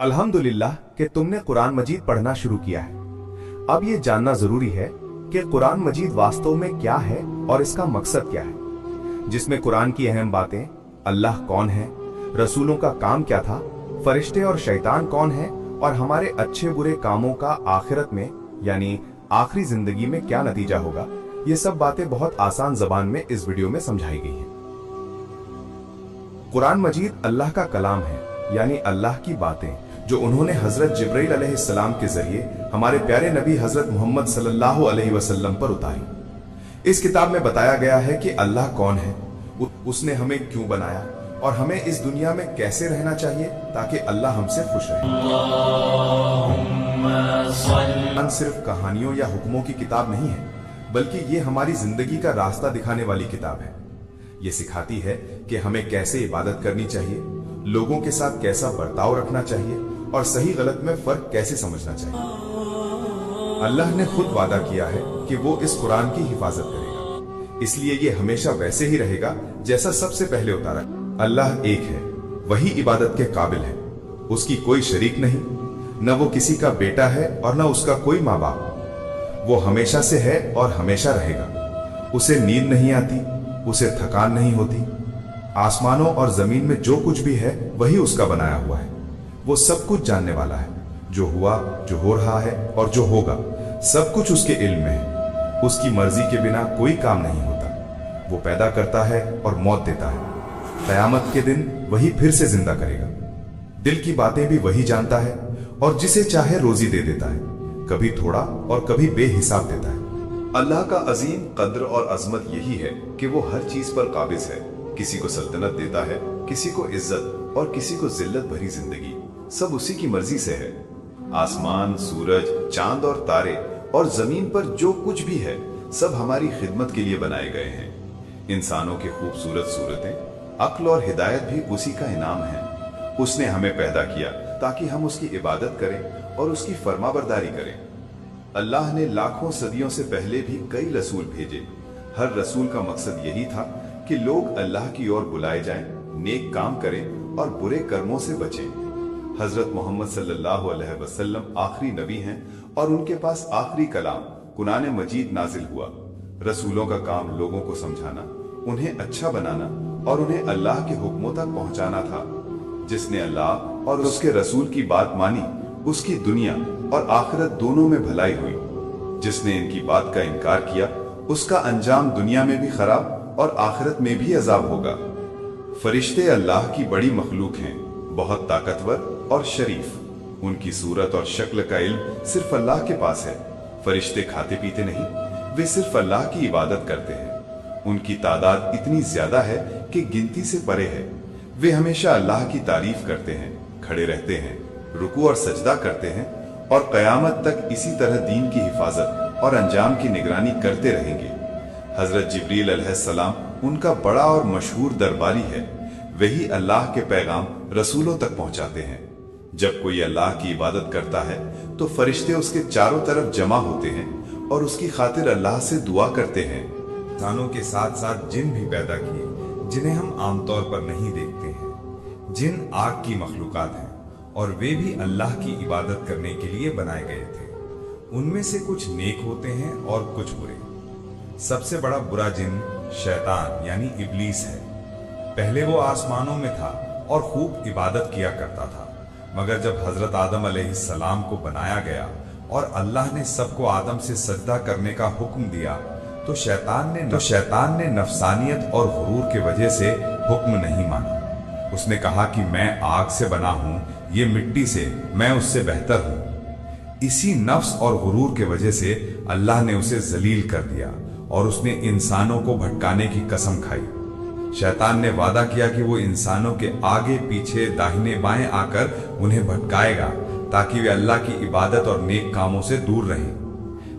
अल्हम्दुलिल्लाह कि तुमने कुरान मजीद पढ़ना शुरू किया है। अब ये जानना जरूरी है कि कुरान मजीद वास्तव में क्या है और इसका मकसद क्या है, जिसमें कुरान की अहम बातें, अल्लाह कौन है, रसूलों का काम क्या था, फरिश्ते और शैतान कौन है और हमारे अच्छे बुरे कामों का आखिरत में यानी आखिरी जिंदगी में क्या नतीजा होगा। ये सब बातें बहुत आसान जबान में इस वीडियो में समझाई गई हैं। कुरान मजीद अल्लाह का कलाम है, यानी अल्लाह की बातें जो उन्होंने हजरत जिब्राइल अलैहिस्सलाम के जरिए हमारे प्यारे नबी हजरत मोहम्मद सल्लल्लाहु अलैहि वसल्लम पर उतारी। इस किताब में बताया गया है कि अल्लाह कौन है, उसने हमें क्यों बनाया और हमें इस दुनिया में कैसे रहना चाहिए ताकि अल्लाह हमसे खुश रहे। कुरान सिर्फ कहानियों या हुक्मों की किताब नहीं है, बल्कि ये हमारी जिंदगी का रास्ता दिखाने वाली किताब है। ये सिखाती है कि हमें कैसे इबादत करनी चाहिए, लोगों के साथ कैसा बर्ताव रखना चाहिए और सही गलत में फर्क कैसे समझना चाहिए। अल्लाह ने खुद वादा किया है कि वो इस कुरान की हिफाजत करेगा, इसलिए ये हमेशा वैसे ही रहेगा जैसा सबसे पहले उतारा। अल्लाह एक है, वही इबादत के काबिल है, उसकी कोई शरीक नहीं, न वो किसी का बेटा है और न उसका कोई माँ बाप। वो हमेशा से है और हमेशा रहेगा। उसे नींद नहीं आती, उसे थकान नहीं होती। आसमानों और जमीन में जो कुछ भी है वही उसका बनाया हुआ है। वो सब कुछ जानने वाला है, जो हुआ, जो हो रहा है और जो होगा, सब कुछ उसके इल्म में है। उसकी मर्जी के बिना कोई काम नहीं होता। वो पैदा करता है और मौत देता है। कयामत के दिन वही फिर से जिंदा करेगा। दिल की बातें भी वही जानता है और जिसे चाहे रोजी दे देता है, कभी थोड़ा और कभी बेहिसाब देता है। अल्लाह का अजीम कद्र और अजमत यही है कि वो हर चीज पर काबिज है। किसी को सल्तनत देता है, किसी को इज्जत और किसी को जिल्लत भरी जिंदगी, सब उसी की मर्जी से है। आसमान, सूरज, चांद और तारे और जमीन पर जो कुछ भी है सब हमारी खिदमत के लिए बनाए गए हैं। इंसानों की खूबसूरत सूरतें, अक्ल और हिदायत भी उसी का इनाम है। उसने हमें पैदा किया ताकि हम उसकी इबादत करें और उसकी फरमाबरदारी करें। अल्लाह ने लाखों सदियों से पहले भी कई रसूल भेजे। हर रसूल का मकसद यही था कि लोग अल्लाह की ओर बुलाए जाएं, नेक काम करें और बुरे कर्मों से बचें। हजरत मोहम्मद सल्लल्लाहु अलैहि वसल्लम आखिरी नबी हैं और उनके पास आखिरी कलाम कुरान मजीद नाजिल हुआ। रसूलों का काम लोगों को समझाना, उन्हें अच्छा बनाना और उन्हें अल्लाह के हुक्मों तक पहुंचाना था। जिसने अल्लाह और उसके रसूल की बात मानी, उसकी दुनिया और आखिरत दोनों में भलाई हुई। जिसने इनकी बात का इनकार किया, उसका अंजाम दुनिया में भी खराब और आखिरत में भी अजाब होगा। फरिश्ते अल्लाह की बड़ी मखलूक हैं, बहुत ताकतवर और शरीफ। उनकी सूरत और शक्ल का इल्म सिर्फ अल्लाह के पास है। फरिश्ते खाते पीते नहीं, वे सिर्फ अल्लाह की इबादत करते हैं। उनकी तादाद इतनी ज्यादा है कि गिनती से परे है। वे हमेशा अल्लाह की तारीफ करते हैं, खड़े रहते हैं, रुकू और सजदा करते हैं और कयामत तक इसी तरह दीन की हिफाजत और अंजाम की निगरानी करते रहेंगे। हजरत जिब्रील अलैहिस्सलाम उनका बड़ा और मशहूर दरबारी है। वही अल्लाह के पैगाम रसूलों तक पहुंचाते हैं। जब कोई अल्लाह की इबादत करता है तो फरिश्ते उसके चारों तरफ जमा होते हैं और उसकी खातिर अल्लाह से दुआ करते हैं। इंसानों के साथ साथ जिन भी पैदा किए, जिन्हें हम आमतौर पर नहीं देखते हैं। जिन आग की मखलूकात हैं और वे भी अल्लाह की इबादत करने के लिए बनाए गए थे। उनमें से कुछ नेक होते हैं और कुछ बुरे। सबसे बड़ा बुरा जिन शैतान यानी इब्लीस है। पहले वो आसमानों में था और खूब इबादत किया करता था, मगर जब हजरत आदम अलैहिस्सलाम को बनाया गया और अल्लाह ने सबको आदम से सजदा करने का हुक्म दिया तो शैतान ने नफसानियत और गुरूर के वजह से हुक्म नहीं माना। उसने कहा कि मैं आग से बना हूं, ये मिट्टी से, मैं उससे बेहतर हूं। इसी नफ्स और गुरूर के वजह से अल्लाह ने उसे जलील कर दिया और उसने इंसानों को भटकाने की कसम खाई। शैतान ने वादा किया कि वो इंसानों के आगे पीछे दाहिने बाएं आकर उन्हें भटकाएगा ताकि वे अल्लाह की इबादत और नेक कामों से दूर रहें।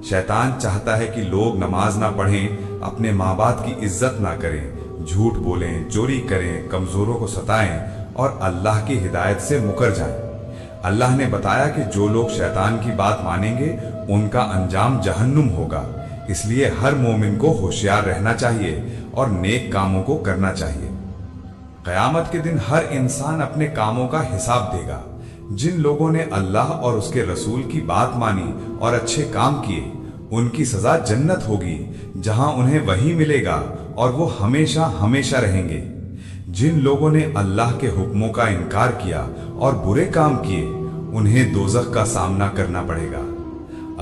शैतान चाहता है कि लोग नमाज ना पढ़ें, अपने माँ बाप की इज्जत ना करें, झूठ बोलें, चोरी करें, कमजोरों को सताएं और अल्लाह की हिदायत से मुकर जाएं। अल्लाह ने बताया कि जो लोग शैतान की बात मानेंगे उनका अंजाम जहन्नुम होगा। इसलिए हर मोमिन को होशियार रहना चाहिए और नेक कामों को करना चाहिए। कयामत के दिन हर इंसान अपने कामों का हिसाब देगा। जिन लोगों ने अल्लाह और उसके रसूल की बात मानी और अच्छे काम किए, उनकी सजा जन्नत होगी जहां उन्हें वही मिलेगा और वो हमेशा हमेशा रहेंगे। जिन लोगों ने अल्लाह के हुक्मों का इनकार किया और बुरे काम किए, उन्हें दोज़ख का सामना करना पड़ेगा।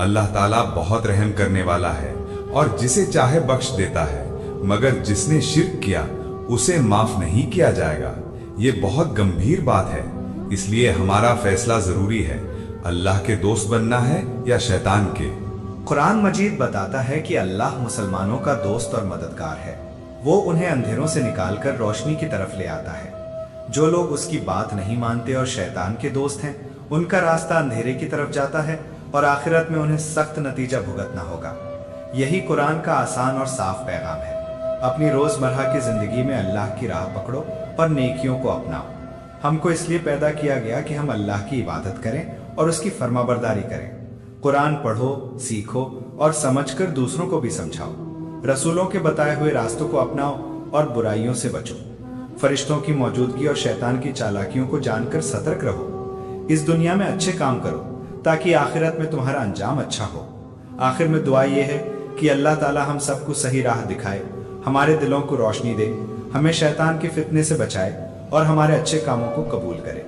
अल्लाह ताला बहुत रहम करने वाला है और जिसे चाहे बख्श देता है, मगर जिसने शिर्क किया उसे माफ नहीं किया जाएगा। ये बहुत गंभीर बात है, इसलिए हमारा फैसला जरूरी है, अल्लाह के दोस्त बनना है या शैतान के। कुरान मजीद बताता है कि अल्लाह मुसलमानों का दोस्त और मददगार है। वो उन्हें अंधेरों से निकालकर रोशनी की तरफ ले आता है। जो लोग उसकी बात नहीं मानते और शैतान के दोस्त हैं, उनका रास्ता अंधेरे की तरफ जाता है और आखिरत में उन्हें सख्त नतीजा भुगतना होगा। यही कुरान का आसान और साफ पैगाम है। अपनी रोजमर्रा की जिंदगी में अल्लाह की राह पकड़ो और नेकियों को अपनाओ। हमको इसलिए पैदा किया गया कि हम अल्लाह की इबादत करें और उसकी फर्माबरदारी करें। कुरान पढ़ो, सीखो और समझकर दूसरों को भी समझाओ। रसूलों के बताए हुए रास्तों को अपनाओ और बुराइयों से बचो। फरिश्तों की मौजूदगी और शैतान की चालाकियों को जानकर सतर्क रहो। इस दुनिया में अच्छे काम करो ताकि आखिरत में तुम्हारा अंजाम अच्छा हो। आखिर में दुआ यह है कि अल्लाह ताला हम सबको सही राह दिखाए, हमारे दिलों को रोशनी दे, हमें शैतान के फितने से बचाए और हमारे अच्छे कामों को कबूल करे।